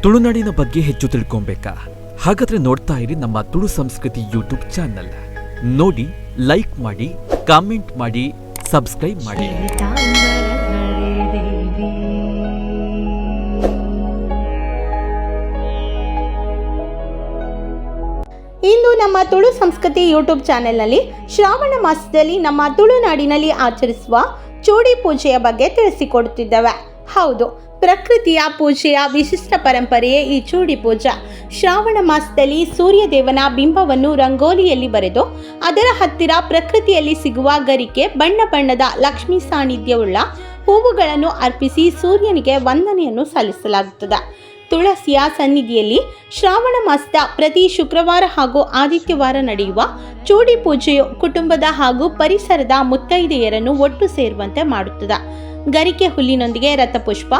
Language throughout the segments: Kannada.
ತುಳುನಾಡಿನ ಬಗ್ಗೆ ಹೆಚ್ಚು ತಿಳ್ಕೊಬೇಕಾ? ಹಾಗಾದ್ರೆ ನೋಡ್ತಾ ಇರಿ ನಮ್ಮ ತುಳು ಸಂಸ್ಕೃತಿ ಯೂಟ್ಯೂಬ್ ಚಾನಲ್. ನೋಡಿ, ಲೈಕ್ ಮಾಡಿ, ಕಾಮೆಂಟ್ ಮಾಡಿ, ಸಬ್ಸ್ಕ್ರೈಬ್ ಮಾಡಿ. ಇಂದು ನಮ್ಮ ತುಳು ಸಂಸ್ಕೃತಿ ಯೂಟ್ಯೂಬ್ ಚಾನೆಲ್ನಲ್ಲಿ ಶ್ರಾವಣ ಮಾಸದಲ್ಲಿ ನಮ್ಮ ತುಳುನಾಡಿನಲ್ಲಿ ಆಚರಿಸುವ ಚೂಡಿ ಪೂಜೆಯ ಬಗ್ಗೆ ತಿಳಿಸಿಕೊಡುತ್ತಿದ್ದೇವೆ. ಹೌದು, ಪ್ರಕೃತಿಯ ಪೂಜೆಯ ವಿಶಿಷ್ಟ ಪರಂಪರೆಯೇ ಈ ಚೂಡಿ ಪೂಜೆ. ಶ್ರಾವಣ ಮಾಸದಲ್ಲಿ ಸೂರ್ಯದೇವನ ಬಿಂಬವನ್ನು ರಂಗೋಲಿಯಲ್ಲಿ ಬರೆದು ಅದರ ಹತ್ತಿರ ಪ್ರಕೃತಿಯಲ್ಲಿ ಸಿಗುವ ಗರಿಕೆ, ಬಣ್ಣ ಬಣ್ಣದ ಲಕ್ಷ್ಮೀ ಸಾನ್ನಿಧ್ಯವುಳ್ಳ ಹೂವುಗಳನ್ನು ಅರ್ಪಿಸಿ ಸೂರ್ಯನಿಗೆ ವಂದನೆಯನ್ನು ಸಲ್ಲಿಸಲಾಗುತ್ತದೆ. ತುಳಸಿಯ ಸನ್ನಿಧಿಯಲ್ಲಿ ಶ್ರಾವಣ ಮಾಸದ ಪ್ರತಿ ಶುಕ್ರವಾರ ಹಾಗೂ ಆದಿತ್ಯವಾರ ನಡೆಯುವ ಚೂಡಿ ಪೂಜೆಯು ಕುಟುಂಬದ ಹಾಗೂ ಪರಿಸರದ ಮುತ್ತೈದೆಯರನ್ನು ಒಟ್ಟು ಸೇರುವಂತೆ ಮಾಡುತ್ತದೆ. ಗರಿಕೆ ಹುಲ್ಲಿನೊಂದಿಗೆ ರಥಪುಷ್ಪ,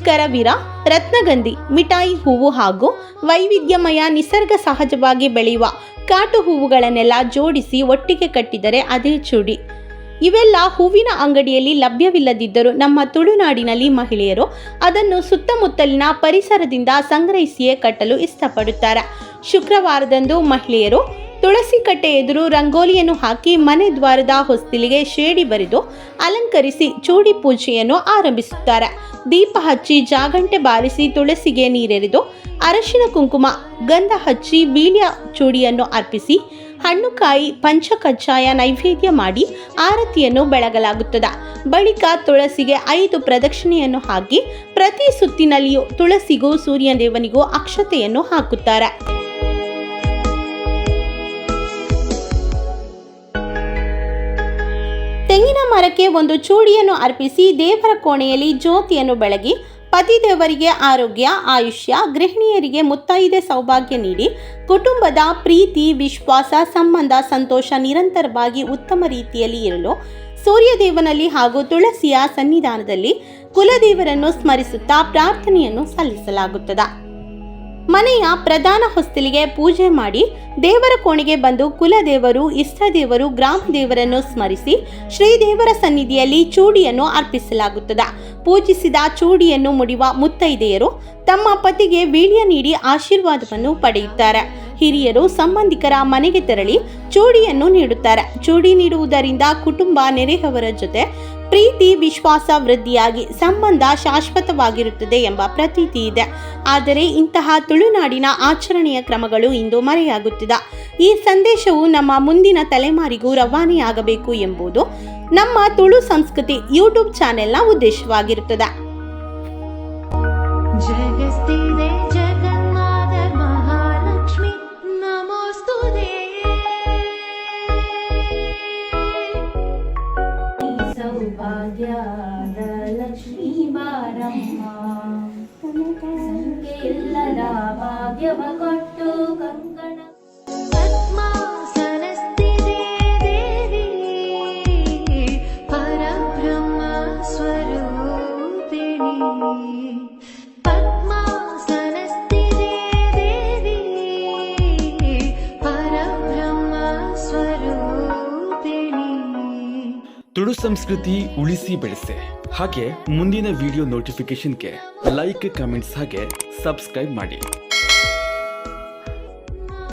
ಕರವೀರ, ರತ್ನಗಂಧಿ, ಮಿಠಾಯಿ ಹೂವು ಹಾಗೂ ವೈವಿಧ್ಯಮಯ ನಿಸರ್ಗ ಸಹಜವಾಗಿ ಬೆಳೆಯುವ ಕಾಟು ಹೂವುಗಳನ್ನೆಲ್ಲ ಜೋಡಿಸಿ ಒಟ್ಟಿಗೆ ಕಟ್ಟಿದರೆ ಅದೇ ಚೂಡಿ. ಇವೆಲ್ಲ ಹೂವಿನ ಅಂಗಡಿಯಲ್ಲಿ ಲಭ್ಯವಿಲ್ಲದಿದ್ದರೂ ನಮ್ಮ ತುಳುನಾಡಿನಲ್ಲಿ ಮಹಿಳೆಯರು ಅದನ್ನು ಸುತ್ತಮುತ್ತಲಿನ ಪರಿಸರದಿಂದ ಸಂಗ್ರಹಿಸಿಯೇ ಕಟ್ಟಲು ಇಷ್ಟಪಡುತ್ತಾರೆ. ಶುಕ್ರವಾರದಂದು ಮಹಿಳೆಯರು ತುಳಸಿ ಕಟ್ಟೆ ಎದುರು ರಂಗೋಲಿಯನ್ನು ಹಾಕಿ ಮನೆ ದ್ವಾರದ ಹೊಸ್ತಿಲಿಗೆ ಶೇಡಿ ಬರೆದು ಅಲಂಕರಿಸಿ ಚೂಡಿ ಪೂಜೆಯನ್ನು ಆರಂಭಿಸುತ್ತಾರೆ. ದೀಪ ಹಚ್ಚಿ, ಜಾಗಂಟೆ ಬಾರಿಸಿ, ತುಳಸಿಗೆ ನೀರೆರೆದು ಅರಶಿನ ಕುಂಕುಮ ಗಂಧ ಹಚ್ಚಿ ವೀಳ್ಯ ಚೂಡಿಯನ್ನು ಅರ್ಪಿಸಿ ಹಣ್ಣು ಕಾಯಿ ಪಂಚಕಜ್ಜಾಯ ನೈವೇದ್ಯ ಮಾಡಿ ಆರತಿಯನ್ನು ಬೆಳಗಲಾಗುತ್ತದೆ. ಬಳಿಕ ತುಳಸಿಗೆ 5 ಪ್ರದಕ್ಷಿಣೆಯನ್ನು ಹಾಕಿ ಪ್ರತಿ ಸುತ್ತಿನಲ್ಲಿಯೂ ತುಳಸಿಗೂ ಸೂರ್ಯದೇವನಿಗೂ ಅಕ್ಷತೆಯನ್ನು ಹಾಕುತ್ತಾರೆ. ತೆಂಗಿನ ಮರಕ್ಕೆ ಒಂದು ಚೂಡಿಯನ್ನು ಅರ್ಪಿಸಿ ದೇವರ ಕೋಣೆಯಲ್ಲಿ ಜ್ಯೋತಿಯನ್ನು ಬೆಳಗಿ ಪತಿದೇವರಿಗೆ ಆರೋಗ್ಯ, ಆಯುಷ್ಯ, ಗೃಹಿಣಿಯರಿಗೆ ಮುತ್ತೈದೆ ಸೌಭಾಗ್ಯ ನೀಡಿ ಕುಟುಂಬದ ಪ್ರೀತಿ, ವಿಶ್ವಾಸ, ಸಂಬಂಧ, ಸಂತೋಷ ನಿರಂತರವಾಗಿ ಉತ್ತಮ ರೀತಿಯಲ್ಲಿ ಇರಲು ಸೂರ್ಯದೇವನಲ್ಲಿ ಹಾಗೂ ತುಳಸಿಯ ಸನ್ನಿಧಾನದಲ್ಲಿ ಕುಲದೇವರನ್ನು ಸ್ಮರಿಸುತ್ತಾ ಪ್ರಾರ್ಥನೆಯನ್ನು ಸಲ್ಲಿಸಲಾಗುತ್ತದೆ. ಮನೆಯ ಪ್ರಧಾನ ಹೊಸ್ತಿಲಿಗೆ ಪೂಜೆ ಮಾಡಿ ದೇವರ ಕೋಣೆಗೆ ಬಂದು ಕುಲದೇವರು, ಇಷ್ಟದೇವರು, ಗ್ರಾಮ ದೇವರನ್ನು ಸ್ಮರಿಸಿ ಶ್ರೀದೇವರ ಸನ್ನಿಧಿಯಲ್ಲಿ ಚೂಡಿಯನ್ನು ಅರ್ಪಿಸಲಾಗುತ್ತದೆ. ಪೂಜಿಸಿದ ಚೂಡಿಯನ್ನು ಮುಡಿಯುವ ಮುತ್ತೈದೆಯರು ತಮ್ಮ ಪತಿಗೆ ವೀಳ್ಯ ನೀಡಿ ಆಶೀರ್ವಾದವನ್ನು ಪಡೆಯುತ್ತಾರೆ. ಹಿರಿಯರು ಸಂಬಂಧಿಕರ ಮನೆಗೆ ತೆರಳಿ ಚೂಡಿಯನ್ನು ನೀಡುತ್ತಾರೆ. ಚೂಡಿ ನೀಡುವುದರಿಂದ ಕುಟುಂಬ, ನೆರೆಯವರ ಜೊತೆ ಪ್ರೀತಿ, ವಿಶ್ವಾಸ ವೃದ್ಧಿಯಾಗಿ ಸಂಬಂಧ ಶಾಶ್ವತವಾಗಿರುತ್ತದೆ ಎಂಬ ಪ್ರತೀತಿ ಇದೆ. ಆದರೆ ಇಂತಹ ತುಳುನಾಡಿನ ಆಚರಣೆಯ ಕ್ರಮಗಳು ಇಂದು ಮರೆಯಾಗುತ್ತಿದೆ. ಈ ಸಂದೇಶವು ನಮ್ಮ ಮುಂದಿನ ತಲೆಮಾರಿಗೂ ರವಾನೆಯಾಗಬೇಕು ಎಂಬುದು ನಮ್ಮ ತುಳು ಸಂಸ್ಕೃತಿ ಯೂಟ್ಯೂಬ್ ಚಾನೆಲ್ನ ಉದ್ದೇಶವಾಗಿರುತ್ತದೆ. ಸೌಭಾಗ್ಯದ ಲಕ್ಷ್ಮೀ ಬಾರಮ್ಮ, ಸಂಖ್ಯೆಯಿಲ್ಲದ ಭಾಗ್ಯವ ಕೊಟ್ಟು ಕಂಕಣ ಪದ್ಮಾಸನಸ್ಥಿರೇ ದೇವಿ, ಪರಬ್ರಹ್ಮ ಸ್ವರೂಪಿಣಿ. ಪದ್ಮಾಸನಸ್ಥಿರೇ ದೇವಿ, ಪರಬ್ರಹ್ಮ ಸ್ವರೂಪಿಣಿ. ತುಳು ಸಂಸ್ಕೃತಿ ಉಳಿಸಿ ಬೆಳೆಸಿ. ಹಾಗೆ ಮುಂದಿನ ವಿಡಿಯೋ ನೋಟಿಫಿಕೇಶನ್ಗೆ ಲೈಕ್, ಕಮೆಂಟ್ಸ್ ಹಾಗೆ ಸಬ್ಸ್ಕ್ರೈಬ್ ಮಾಡಿ.